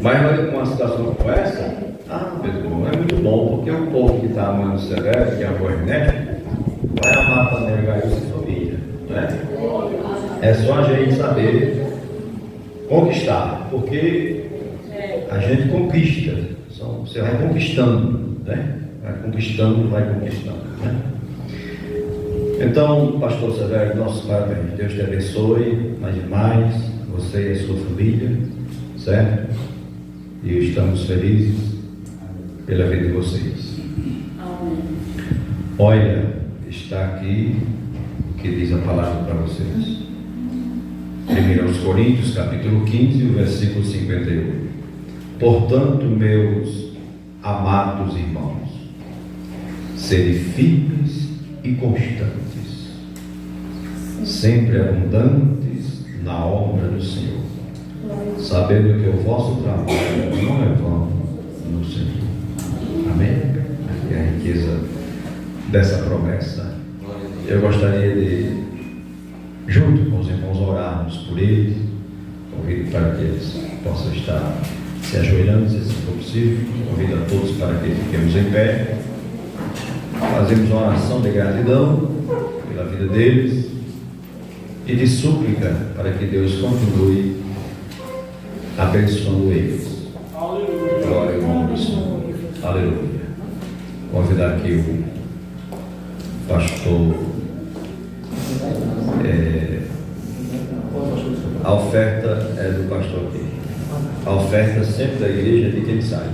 Mas olha, com uma situação como essa, Pedro, é muito bom, porque o povo que está amando o Severo, que é a Goiânia, vai amar também o Gaio e família, né? É só a gente saber conquistar, porque a gente conquista, você vai conquistando, né? Vai conquistando, né? Então, pastor Severo, nossos parabéns, Deus te abençoe mais e mais, você e a sua família, certo? E estamos felizes pela vida de vocês. Amém. Olha, está aqui o que diz a palavra para vocês. 1 Coríntios, capítulo 15, o versículo 51. Portanto, meus amados irmãos, sede firmes e constantes, sempre abundantes na obra do Senhor, sabendo que o vosso trabalho não é vão no Senhor. Amém? Aqui é a riqueza dessa promessa. Eu gostaria de, junto com os irmãos, orarmos por eles. Convido para que eles possam estar se ajoelhando, se for possível. Convido a todos para que fiquemos em pé. Fazemos uma oração de gratidão pela vida deles e de súplica para que Deus continue abençoando eles. Glória ao nome do Senhor. Aleluia. Convidar aqui o pastor. A oferta é do pastor aqui. A oferta sempre da igreja é de quem sai.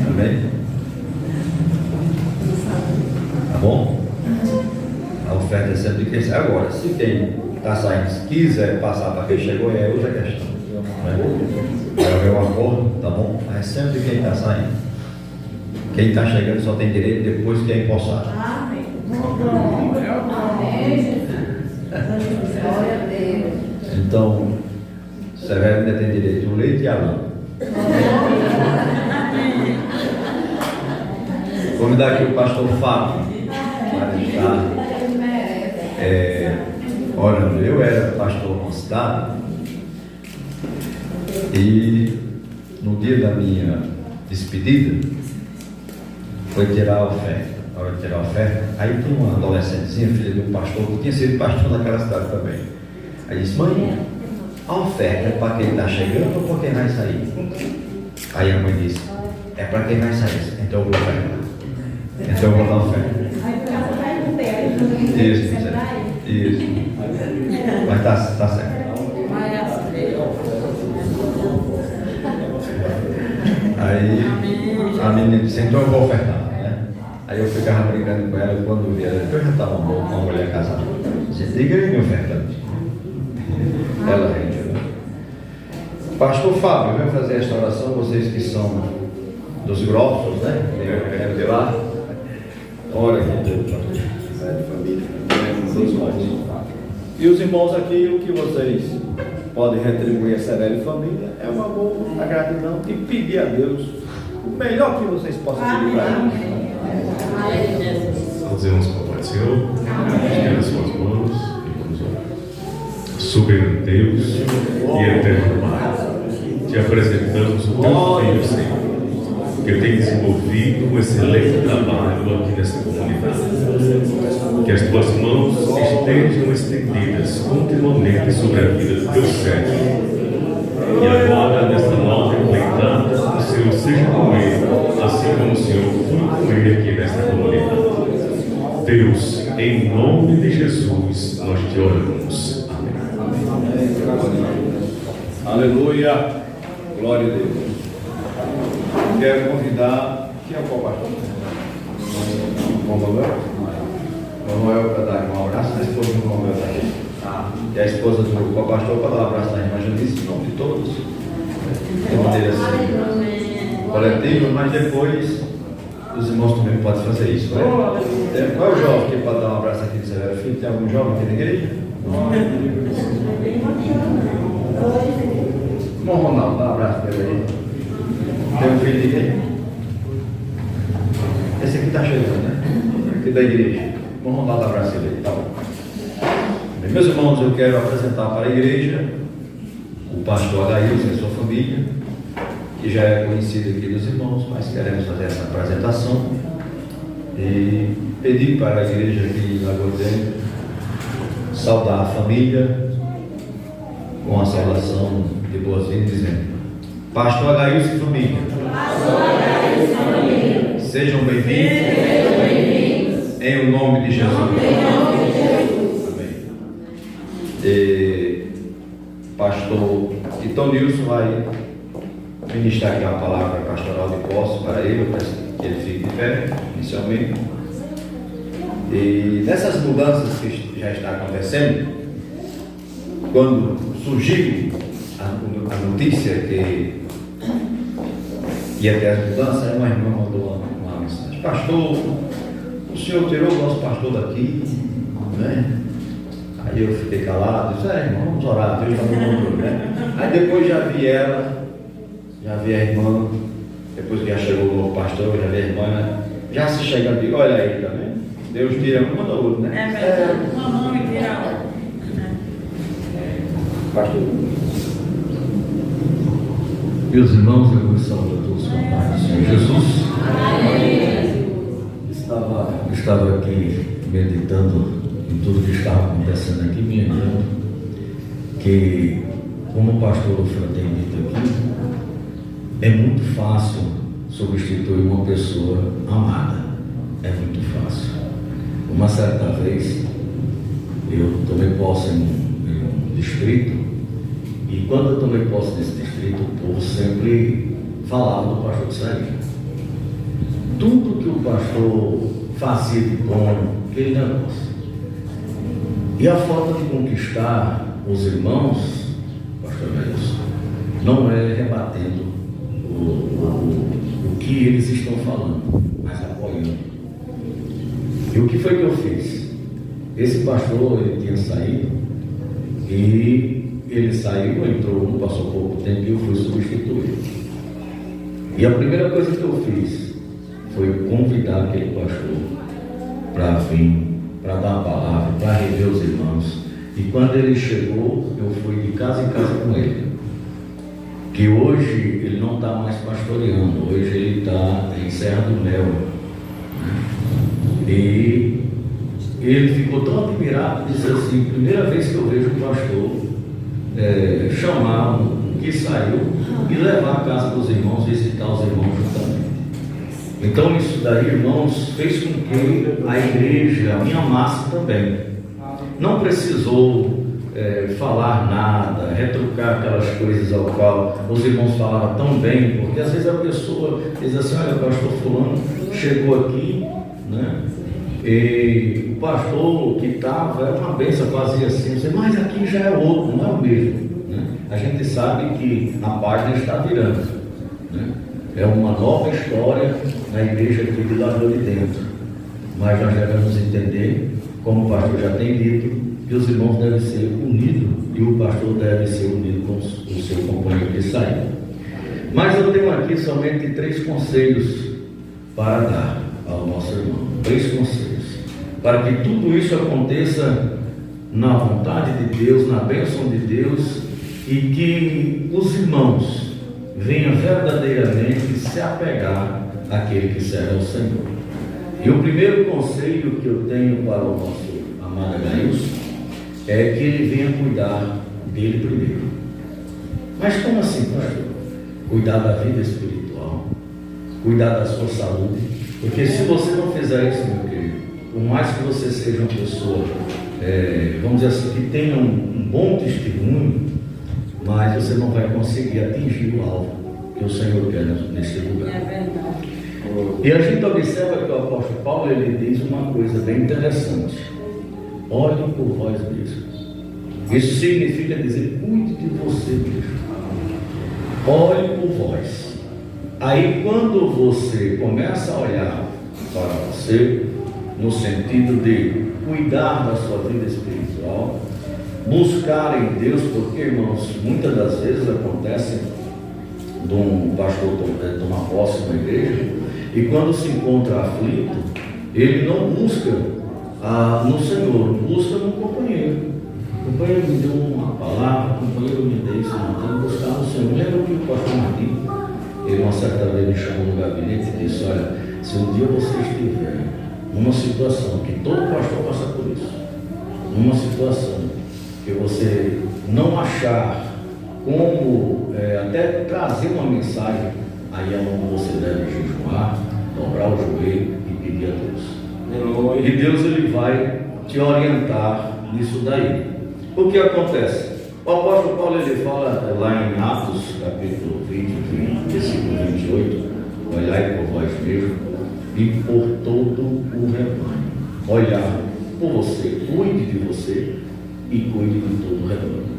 Amém? Tá bom? A oferta é sempre de quem sai. Agora, se quem está saindo quiser passar para quem chegou, é outra questão. Vai haver um acordo, tá bom? Mas é sempre quem está saindo. Quem está chegando só tem direito depois que é empossado. Amém. Amém. Glória a Deus. Então, Severo ainda tem direito ao leite e à lã. Vou me dar aqui o pastor Fábio para estar orando. Eu era pastor na cidade e no dia da minha despedida foi tirar a oferta. Na hora de tirar a oferta, aí tinha uma adolescentezinha, filha de um pastor, que tinha sido pastor naquela cidade também. Aí disse: mãe, a oferta é para quem está chegando ou para quem vai sair? Aí a mãe disse: é para quem vai sair, então eu vou ofertar. Então eu vou dar oferta. Isso. Mas está certo. Aí a menina disse: então eu vou ofertar. Aí eu ficava brincando com ela quando via ela, eu já estava uma mulher casada. Disse: diga aí minha oferta. Ela rendeu. Pastor Fábio, vai fazer esta oração, vocês que são dos grossos, né? Eu de lá. Ora aqui, Deus, família. E os irmãos aqui, o que vocês podem retribuir a Severo e família é o amor, a gratidão e pedir a Deus o melhor que vocês possam pedir para Ele. Nós irmãos com o Pai do Senhor, estenda as suas mãos e vamos orar. Soberano Deus e eterno Pai, te apresentamos o teu filho, Senhor, que tem desenvolvido um excelente trabalho aqui nessa comunidade. Que as tuas mãos estejam estendidas continuamente sobre a vida do teu servo. E agora, nesta nova empreitada, o Senhor seja com ele, assim como o Senhor foi com ele aqui nesta comunidade. Deus, em nome de Jesus, nós te oramos. Amém. Aleluia. Glória a Deus. Quero convidar. Quem é o pastor? Manuel para dar um abraço. A esposa do Manuel está aqui. E a esposa do pastor para dar um abraço na irmã Janice, em nome de todos. De maneira assim, coletiva, mas depois os irmãos também podem fazer isso, né? Qual é o jovem que pode dar um abraço aqui de Severo Filho? Tem algum jovem aqui na igreja? Irmão Ronaldo, dá um abraço para ele aí. Tem um filho de quem? Esse aqui está chegando, né? Aqui da igreja. Irmão Ronaldo, dá um abraço ele aí, tá bom. Meus irmãos, eu quero apresentar para a igreja o pastor Agaílson e sua família, que já é conhecido aqui dos irmãos, mas queremos fazer essa apresentação e pedir para a igreja aqui em Lagoa Dentro saudar a família com a saudação de boas-vindas, dizendo: Pastor Agaílson e família, sejam bem-vindos em o nome de Jesus. Amém. Pastor Então Nilson vai ministrar aqui uma palavra pastoral de posse para ele. Eu peço que ele fique de pé inicialmente. E nessas mudanças que já está acontecendo, quando surgiu a notícia que ia ter as mudanças, uma irmã mandou uma mensagem: pastor, o senhor tirou o nosso pastor daqui, né? Aí eu fiquei calado, disse: irmão, vamos orar, Deus está no mundo, né? Aí depois já vi ela, já vi a irmã, depois que já chegou o novo pastor, já vi a irmã, né? Já se chega e digo: olha aí, tá vendo? Deus tira uma da outra, né? É verdade, uma mão e tira a outra. Pastor. Meus irmãos, eu vos saúdo a todos com a paz do Senhor Jesus. Estava aqui meditando em tudo que estava acontecendo aqui, me lembrando que, como o pastor Fran tem dito aqui, é muito fácil substituir uma pessoa amada. É muito fácil. Uma certa vez eu tomei posse em um distrito, e quando eu tomei posse desse distrito, o povo sempre falava do pastor de sair. Tudo que o pastor fazia de bom, aquele negócio. E a forma de conquistar os irmãos, pastor Nelson, não é rebatendo o que eles estão falando, mas apoiando. E o que foi que eu fiz? Esse pastor, ele tinha saído, e ele saiu, entrou, não passou pouco tempo, e eu fui substituído. E a primeira coisa que eu fiz foi convidar aquele pastor para vir, para dar uma palavra, para rever os irmãos. E quando ele chegou, eu fui de casa em casa com ele. Que hoje ele não está mais pastoreando, hoje ele está em Serra do Mel, né? E ele ficou tão admirado, disse assim: primeira vez que eu vejo um pastor chamar um que saiu e levar a casa dos irmãos, visitar os irmãos juntamente. Então isso daí, irmãos, fez com que a igreja me amasse também. Não precisou falar nada, retrucar aquelas coisas ao qual os irmãos falavam tão bem, porque às vezes a pessoa diz assim: olha, o pastor fulano chegou aqui, né? E o pastor que estava era uma bênção, fazia assim, mas aqui já é outro, não é o mesmo, né? A gente sabe que a página está virando, né? É uma nova história na igreja aqui de Lagoa de Dentro, mas nós devemos entender, como o pastor já tem dito, que os irmãos devem ser unidos e o pastor deve ser unido com o seu companheiro que saiu. Mas eu tenho aqui somente 3 conselhos para dar ao nosso irmão. 3 conselhos para que tudo isso aconteça na vontade de Deus, na bênção de Deus, e que os irmãos venham verdadeiramente se apegar àquele que será o Senhor. E o primeiro conselho que eu tenho para o nosso amado Agaílson é que ele venha cuidar dele primeiro. Mas como assim, pastor? Cuidar da vida espiritual, cuidar da sua saúde, porque se você não fizer isso, meu querido, por mais que você seja uma pessoa, vamos dizer assim, que tenha um bom testemunho, mas você não vai conseguir atingir o alvo que o Senhor quer nesse lugar. É verdade. E a gente observa que o apóstolo Paulo, ele diz uma coisa bem interessante: olhem por vós mesmos. Isso significa dizer: cuide de você mesmo. Olhe por vós. Aí quando você começa a olhar para você, no sentido de cuidar da sua vida espiritual, buscar em Deus, porque, irmãos, muitas das vezes acontece de um pastor tomar posse na igreja, e quando se encontra aflito, ele não busca no Senhor, busca no companheiro. O companheiro me deu uma palavra, o companheiro me deu isso, não buscar no Senhor. Lembra que o pastor Martim, ele uma certa vez me chamou no gabinete e disse: olha, se um dia você estiver numa situação que todo pastor passa por isso, numa situação que você não achar como até trazer uma mensagem, aí é onde você deve jejuar, dobrar o joelho e pedir a Deus. E Deus ele vai te orientar nisso daí. O que acontece? O apóstolo Paulo ele fala lá em Atos capítulo 20, versículo 28: olhai por vós mesmo e por todo o rebanho. Olhar por você, cuide de você e cuide de todo o rebanho.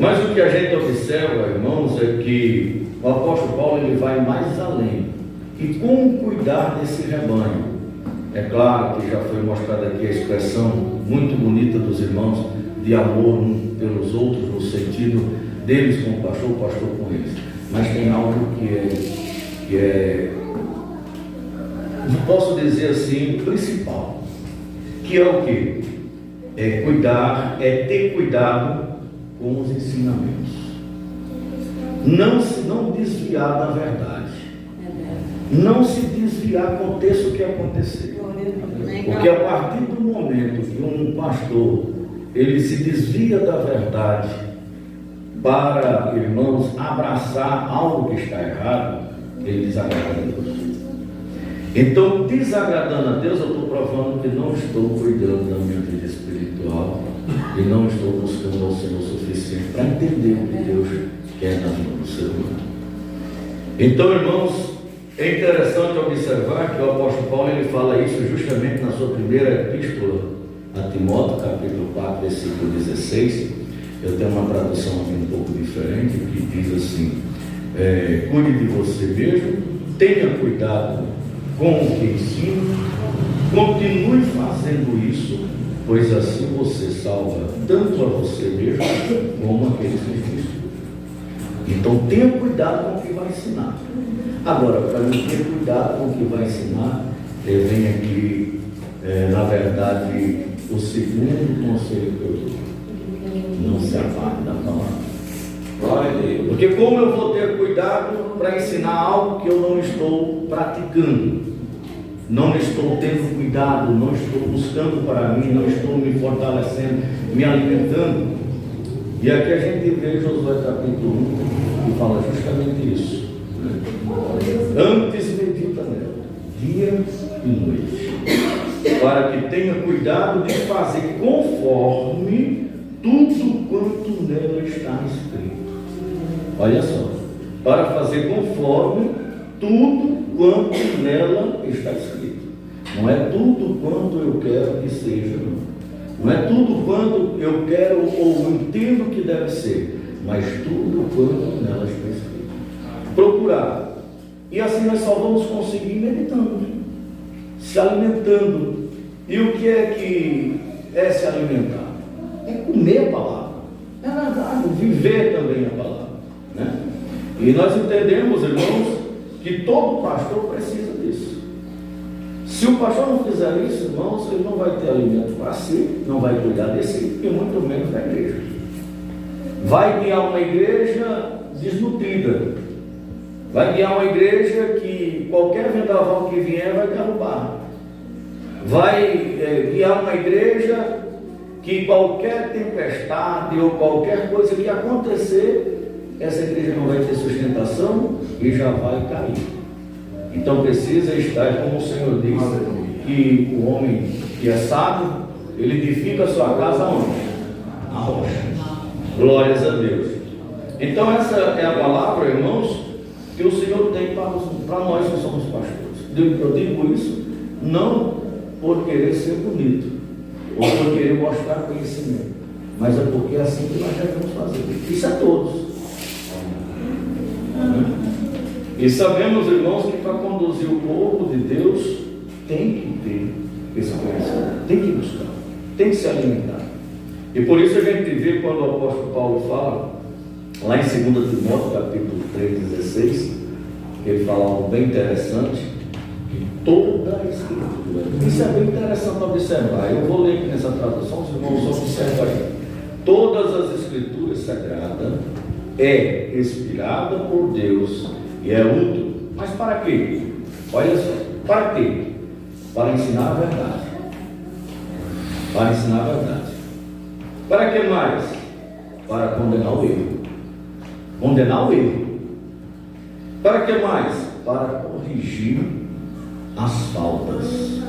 Mas o que a gente observa, irmãos, é que o apóstolo Paulo ele vai mais além. E como cuidar desse rebanho? É claro que já foi mostrada aqui a expressão muito bonita dos irmãos de amor uns pelos outros, no sentido deles com o pastor com eles. Mas tem algo que é, não posso dizer assim, principal, que é o quê? É cuidar, é ter cuidado com os ensinamentos. Não desviar da verdade. Não se desviar, aconteça o que acontecer. Porque a partir do momento que um pastor ele se desvia da verdade para, irmãos, abraçar algo que está errado, ele desagrada a Deus. Então, desagradando a Deus, eu estou provando que não estou cuidando da minha vida espiritual e não estou buscando ao Senhor o suficiente para entender o que Deus quer na vida do ser humano. Então, irmãos, é interessante observar que o apóstolo Paulo ele fala isso justamente na sua primeira epístola a Timóteo, capítulo 4, versículo 16. Eu tenho uma tradução aqui um pouco diferente, que diz assim: cuide de você mesmo, tenha cuidado com o que ensina, continue fazendo isso, pois assim você salva tanto a você mesmo como aqueles que estudam. Então tenha cuidado com o que vai ensinar. Agora, para não ter cuidado com o que vai ensinar, vem aqui, na verdade, o segundo conselho que eu dou: não se aparte da palavra. Porque como eu vou ter cuidado para ensinar algo que eu não estou praticando, não estou tendo cuidado, não estou buscando para mim, não estou me fortalecendo, me alimentando? E aqui a gente vê Josué capítulo 1, que fala justamente isso. Antes medita nela, dia e noite, para que tenha cuidado de fazer conforme tudo quanto nela está escrito. Olha só, para fazer conforme tudo quanto nela está escrito. Não é tudo quanto eu quero que seja, não é tudo quanto eu quero ou entendo que deve ser, mas tudo quanto nela está escrito. Procurar. E assim nós só vamos conseguir meditando, se alimentando. E o que é se alimentar? É comer a palavra. É verdade, viver também a palavra, né? E nós entendemos, irmãos, que todo pastor precisa disso. Se o pastor não fizer isso, irmãos, ele não vai ter alimento para si, não vai cuidar de si, e muito menos da igreja. Vai guiar uma igreja desnutrida. Vai guiar uma igreja que qualquer vendaval que vier vai derrubar. Vai guiar uma igreja que qualquer tempestade ou qualquer coisa que acontecer, essa igreja não vai ter sustentação e já vai cair. Então precisa estar, como o Senhor diz, que o homem que é sábio, ele edifica a sua casa onde? Na rocha. Glórias a Deus. Então essa é a palavra, irmãos, que o Senhor tem para nós que somos pastores. Eu digo isso não por querer ser bonito, ou por querer mostrar conhecimento, mas é porque é assim que nós devemos fazer. Isso é todos. E sabemos, irmãos, que para conduzir o povo de Deus tem que ter esse conhecimento, tem que buscar, tem que se alimentar. E por isso a gente vê quando o apóstolo Paulo fala lá em 2 Timóteo capítulo 3,16, que ele fala algo bem interessante, que toda a Escritura, isso é bem interessante observar. Eu vou ler aqui nessa tradução, os irmãos observam aí. todas as escrituras sagradas é inspirada por Deus e é útil. Mas para quê? Olha só, para quê? Para ensinar a verdade. Para ensinar a verdade. Para que mais? Para condenar o erro. Condenar o erro. Para que mais? Para corrigir as faltas.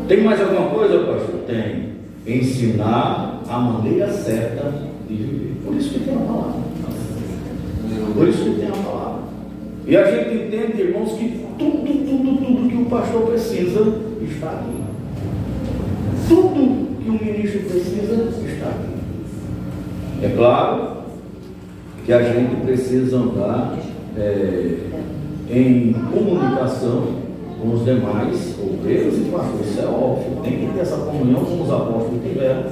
Tem mais alguma coisa, pastor? Tem. Ensinar a maneira certa de viver. Por isso que tem a palavra. Por isso que tem a palavra. E a gente entende, irmãos, que tudo que o pastor precisa está aqui. Tudo que o ministro precisa está aqui. É claro que a gente precisa andar em comunicação com os demais obreiros e pastores. Isso é óbvio. Tem que ter essa comunhão como os apóstolos tiveram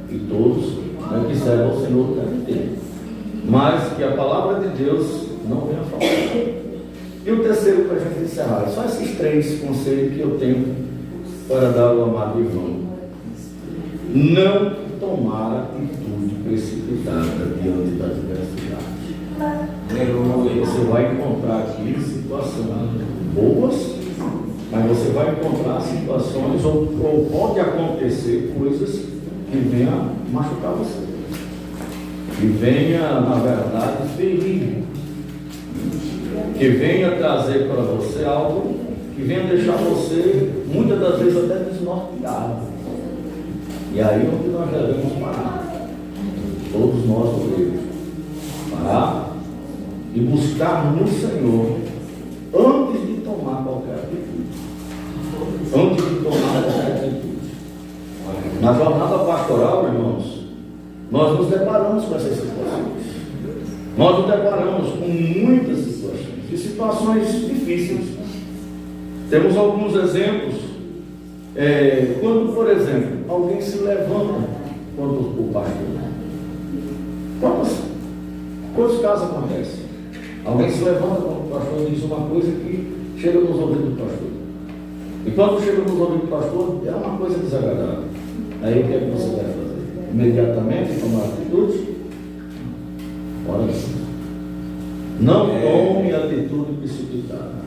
e todos, né, que servem ao Senhor devem ter. Mas que a palavra de Deus não venha faltar. E o terceiro, para a gente encerrar, só esses 3 conselhos que eu tenho para dar ao amado irmão. Não tomar atitude precipitada diante da adversidade. Você vai encontrar aqui situações boas, mas você vai encontrar situações ou pode acontecer coisas que venham machucar você, que venha, na verdade, ferir, que venha trazer para você algo que venha deixar você, muitas das vezes, até desnorteado. E aí é onde nós devemos parar, todos nós obreiros, parar e buscar no Senhor antes de tomar qualquer atitude. Antes de tomar qualquer atitude. Na jornada pastoral, irmãos, nós nos deparamos com essas situações. Nós nos deparamos com muitas situações, e situações difíceis. Temos alguns exemplos. Quando, por exemplo, alguém se levanta contra o pastor. Quantos casos acontecem? Alguém se levanta contra o pastor e diz uma coisa que chega nos ouvidos do pastor. E quando chega nos ouvidos do pastor, é uma coisa desagradável. Aí o que é que você deve fazer? Imediatamente tomar atitude? Ora não tome atitude precipitada.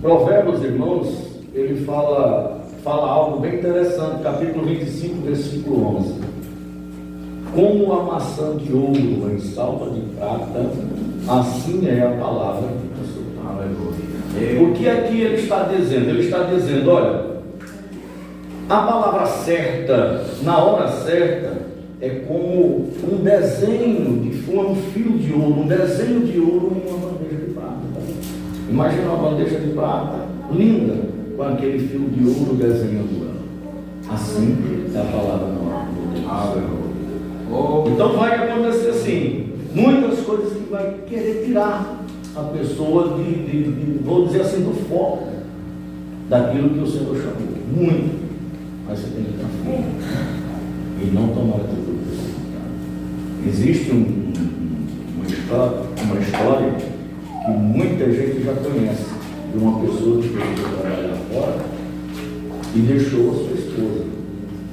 Provérbios, irmãos, ele fala algo bem interessante, capítulo 25, versículo 11. Como a maçã de ouro em salva de prata, assim é a palavra que consultava. O que aqui ele está dizendo? Ele está dizendo, olha, a palavra certa, na hora certa, é como um desenho um fio de ouro, um desenho de ouro em uma bandeja de prata. Imagina uma bandeja de prata linda, com aquele fio de ouro desenhando ela. Assim é a palavra na hora de Deus. Então vai acontecer assim, muitas coisas que vai querer tirar a pessoa vou dizer assim, do foco daquilo que o Senhor chamou. Muito. Mas você tem que estar firme e não tomar atitude precipitada. Existe uma história que muita gente já conhece, de uma pessoa que foi trabalhar fora e deixou a sua esposa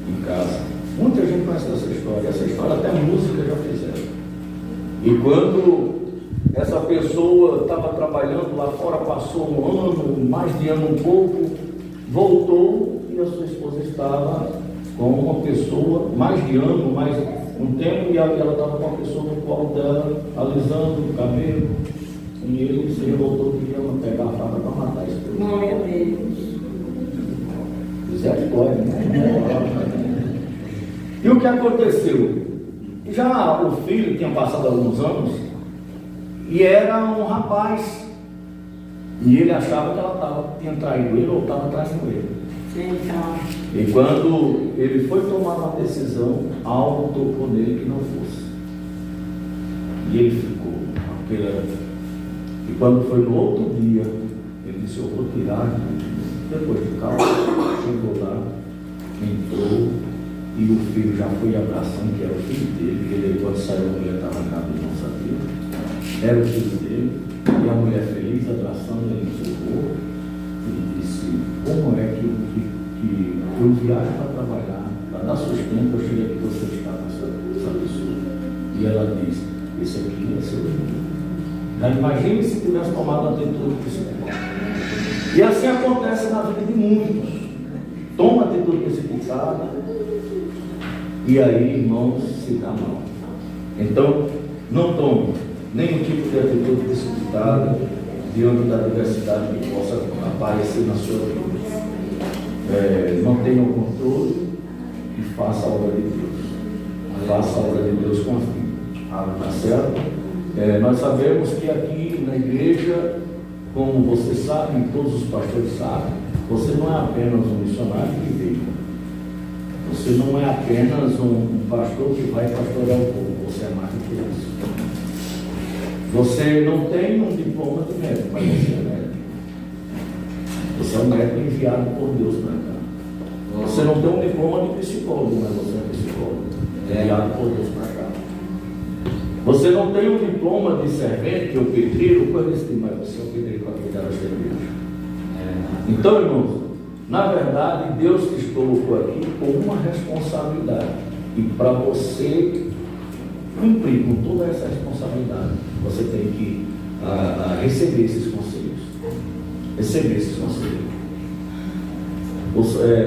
em casa. Muita gente conhece essa história até música já fizeram. E quando essa pessoa estava trabalhando lá fora, passou um ano, mais de ano um pouco, voltou e a sua esposa estava com uma pessoa, mais de ano, mais um tempo, e ela estava com uma pessoa no colo dela, alisando o cabelo, e ele se revoltou que ia pegar a faca para matar a esposa. Glória a Deus. Misericórdia, né? E o que aconteceu? Já o filho tinha passado alguns anos e era um rapaz, e ele achava que ela tinha traído ele ou estava traindo ele. Então. E quando ele foi tomar uma decisão, algo tocou nele que não fosse. E ele ficou E quando foi no outro dia, ele disse, eu vou tirar. Depois de calma, chegou lá, entrou, e o filho já foi abraçando, que era o filho dele, que ele, quando saiu, a mulher estava na casa, não sabia. Era o filho dele, e a mulher feliz, abraçando ele no seu corpo, e disse, como é que eu viajo para trabalhar, para para dar sustento, eu cheguei aqui, você está com essa pessoa. E ela diz, esse aqui é seu irmão. Já imagine se tivesse tomado a atitude precipitada. E assim acontece na vida de muitos. Toma atitude precipitada e aí, irmãos, se dá mal. Então, não tome nenhum tipo de atitude precipitada diante da diversidade que possa aparecer na sua vida. Mantenha o controle e faça a obra de Deus. Faça a obra de Deus com a vida. Tá certo? Nós sabemos que aqui na igreja, como você sabe, e todos os pastores sabem, você não é apenas um missionário que veio. Você não é apenas um pastor que vai pastorear o povo. Você é mais do que isso. Você não tem um diploma de médico, mas você é médico. Você é um médico enviado por Deus para cá. Você não tem um diploma de psicólogo, mas você é psicólogo, enviado por Deus para cá. Você não tem um diploma de servente, ou pedreiro, coisa assim, mas você é um pedreiro para cuidar dessa igreja. Então, irmãos, na verdade, Deus te colocou aqui com uma responsabilidade. E para você cumprir com toda essa responsabilidade, você tem que receber esses conselhos. Receber esses conselhos.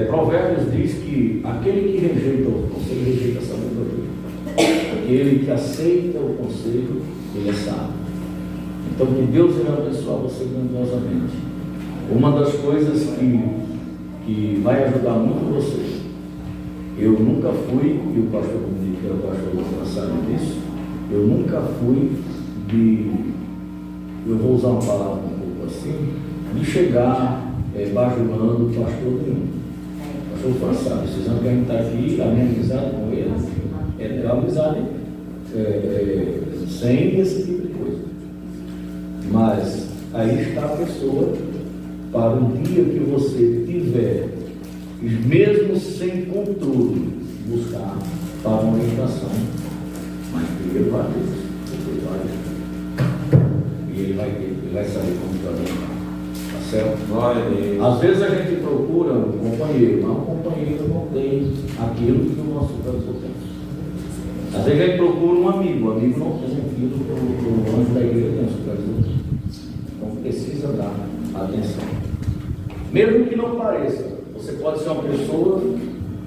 Provérbios diz que aquele que rejeita o conselho, rejeita a sabedoria. Aquele que aceita o conselho, ele é sábio. Então, que Deus irá abençoar você grandiosamente. Uma das coisas que vai ajudar muito você, eu nunca fui, e o pastor Dominique, que era o pastor, sabe disso, eu nunca fui eu vou usar uma palavra um pouco assim, de chegar bajulando o pastor nenhum. O pastor sabe, vocês não querem estar aqui, a minha amizade com ele é uma amizade sem esse tipo de coisa. Mas aí está a pessoa para o dia que você tiver, mesmo sem controle, buscar para uma orientação, mas primeiro para Deus, depois vai Deus. E ele vai saber como te orientar. Tá certo? Às vezes a gente procura um companheiro, mas um companheiro não tem aquilo que o nosso supervisor tem. Às vezes a gente procura um amigo, o amigo não tem aquilo que o anjo da igreja tem, o supervisor. Então precisa dar atenção. Mesmo que não pareça, você pode ser uma pessoa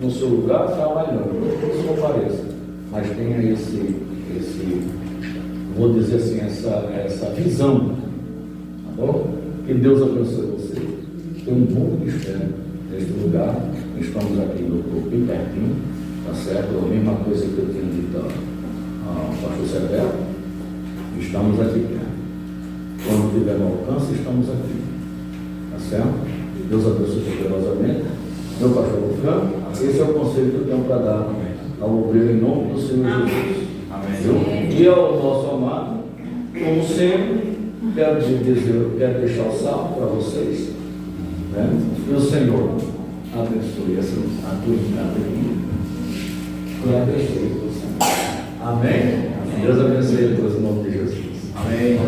no seu lugar trabalhando, isso não pareça, mas tenha esse vou dizer assim, essa visão, tá bom? Que Deus abençoe você. Tem um bom ministério neste lugar, estamos aqui no corpo bem pertinho, tá certo? A mesma coisa que eu tinha dito ao pastor Severo, estamos aqui perto. Quando tiver no alcance, estamos aqui, tá certo? Deus abençoe poderosamente. Meu pastor Lucano, esse é o conselho que eu tenho para dar ao obreiro em nome do Senhor Jesus. Amém. E ao nosso amado, como sempre, quero deixar o salmo para vocês. Né? E o Senhor abençoe a tua entrada aqui. E abençoe você. Amém? Deus abençoe a todos em nome de Jesus. Amém.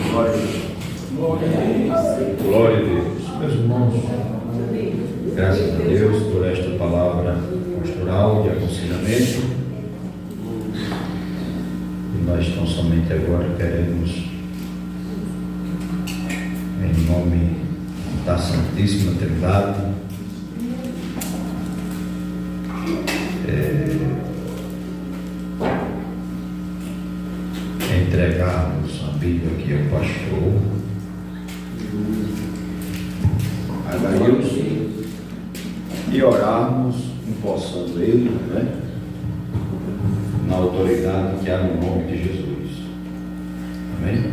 Glória a Deus. Glória a Deus. Meus irmãos, graças a Deus por esta palavra pastoral de aconselhamento. E nós tão somente agora queremos, em nome da Santíssima Trindade, entregarmos a Bíblia aqui ao pastor e orarmos empossando ele, né? Na autoridade que há no nome de Jesus. Amém?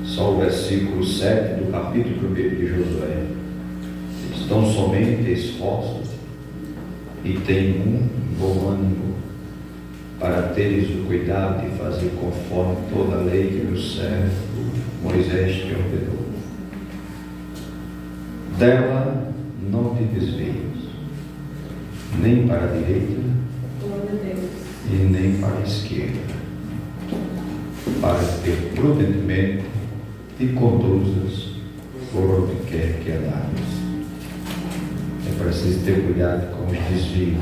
Só o versículo 7 do capítulo 1 de Josué. Estão somente esforços e tem um bom ânimo, para teres o cuidado de fazer conforme toda a lei que o servo Moisés te ordenou. Dela não te desvies, nem para a direita e nem para a esquerda, para que prudentemente te conduzas por onde quer que andares. precisa ter cuidado com os desvios,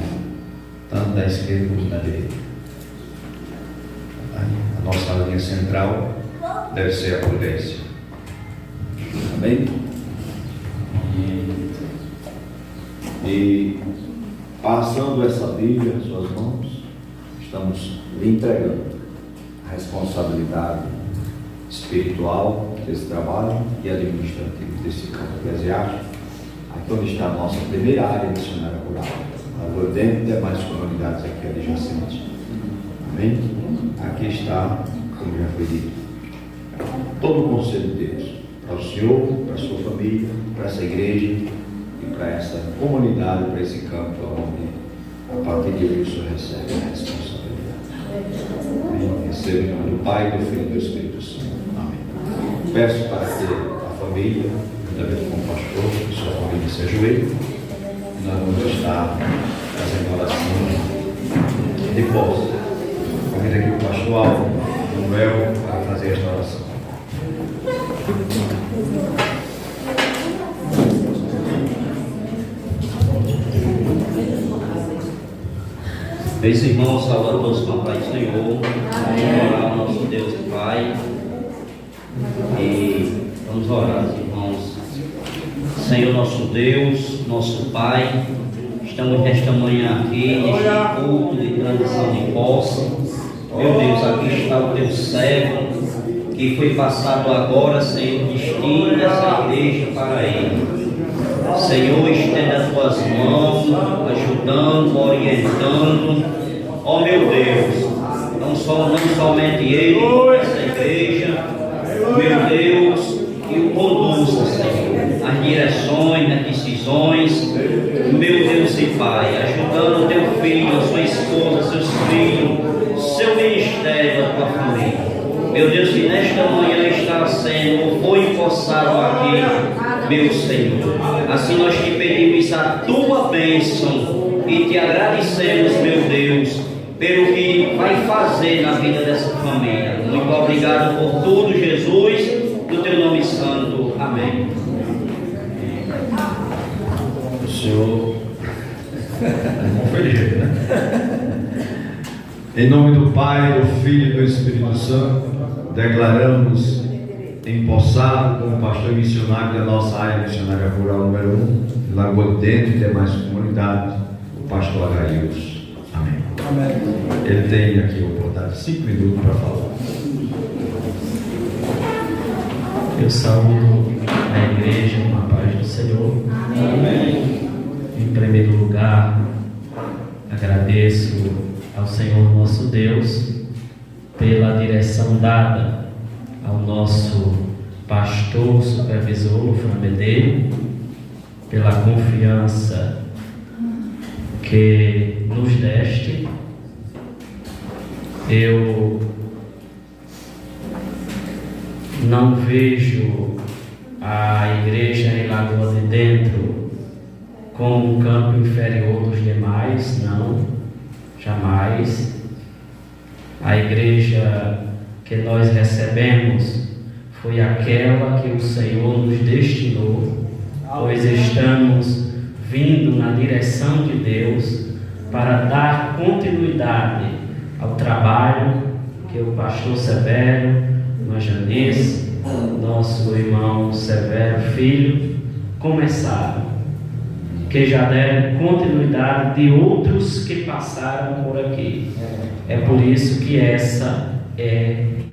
tanto da esquerda como da direita. A nossa linha central deve ser a prudência. Amém? E passando essa Bíblia em suas mãos, estamos lhe entregando a responsabilidade espiritual desse trabalho e administrativo desse campo eclesiástico, aqui onde está a nossa primeira área missionária rural, agora dentro de mais comunidades aqui adjacentes. Amém? Aqui está, como já foi dito, todo o conselho de Deus, para o Senhor, para a sua família, para essa igreja e para essa comunidade, para esse campo onde a partir de hoje o Senhor recebe a responsabilidade. Amém? Receba em nome do Pai, do Filho e do Espírito Santo. Amém. Peço para que a família, juntamente com o pastor e sua família, se ajoelhe. Nós vamos estar fazendo oração de posse. Convido aqui o pastor Alvo, Manuel, para fazer esta oração. Meus irmãos, saúdo a todos com a paz do Senhor. Vamos orar ao nosso Deus e Pai. E vamos orar, irmãos. Senhor, nosso Deus, nosso Pai, estamos nesta manhã aqui, neste culto de transição de posse. Meu Deus, aqui está o teu servo, que foi passado agora, Senhor, destino dessa igreja para ele. Senhor, estenda as tuas mãos, ajudando, orientando. Ó meu Deus, não somente ele, essa igreja, meu Deus, que o conduza, Senhor, as direções, as decisões, meu Deus e Pai, ajudando o teu filho, a sua esposa, seus filhos, seu ministério, a tua família. Meu Deus, que nesta manhã está sendo ou foi empossado aqui, meu Senhor. Assim nós te pedimos a tua bênção e te agradecemos, meu Deus, pelo que vai fazer na vida dessa família. Muito obrigado por tudo, Jesus, no teu nome santo. Amém. O Senhor não foi ligeiro, né? Em nome do Pai, do Filho e do Espírito Santo, declaramos empossado como pastor missionário da nossa área missionária rural número 1, Lagoa de Dentro e demais comunidades, o pastor Agaius. Amém. Amém. Ele tem aqui a oportunidade de 5 minutos para falar. Eu saúdo a igreja com a paz do Senhor. Amém. Em primeiro lugar, agradeço ao Senhor nosso Deus pela direção dada ao nosso pastor, supervisor, Framedeiro, pela confiança que nos deste. Eu não vejo a igreja em Lagoa de Dentro como um campo inferior dos demais, não, jamais. A igreja que nós recebemos foi aquela que o Senhor nos destinou, pois estamos vindo na direção de Deus para dar continuidade ao trabalho que o pastor Severo, irmã Janice, nosso irmão Severo Filho começaram, que já deram continuidade de outros que passaram por aqui. É por isso que essa é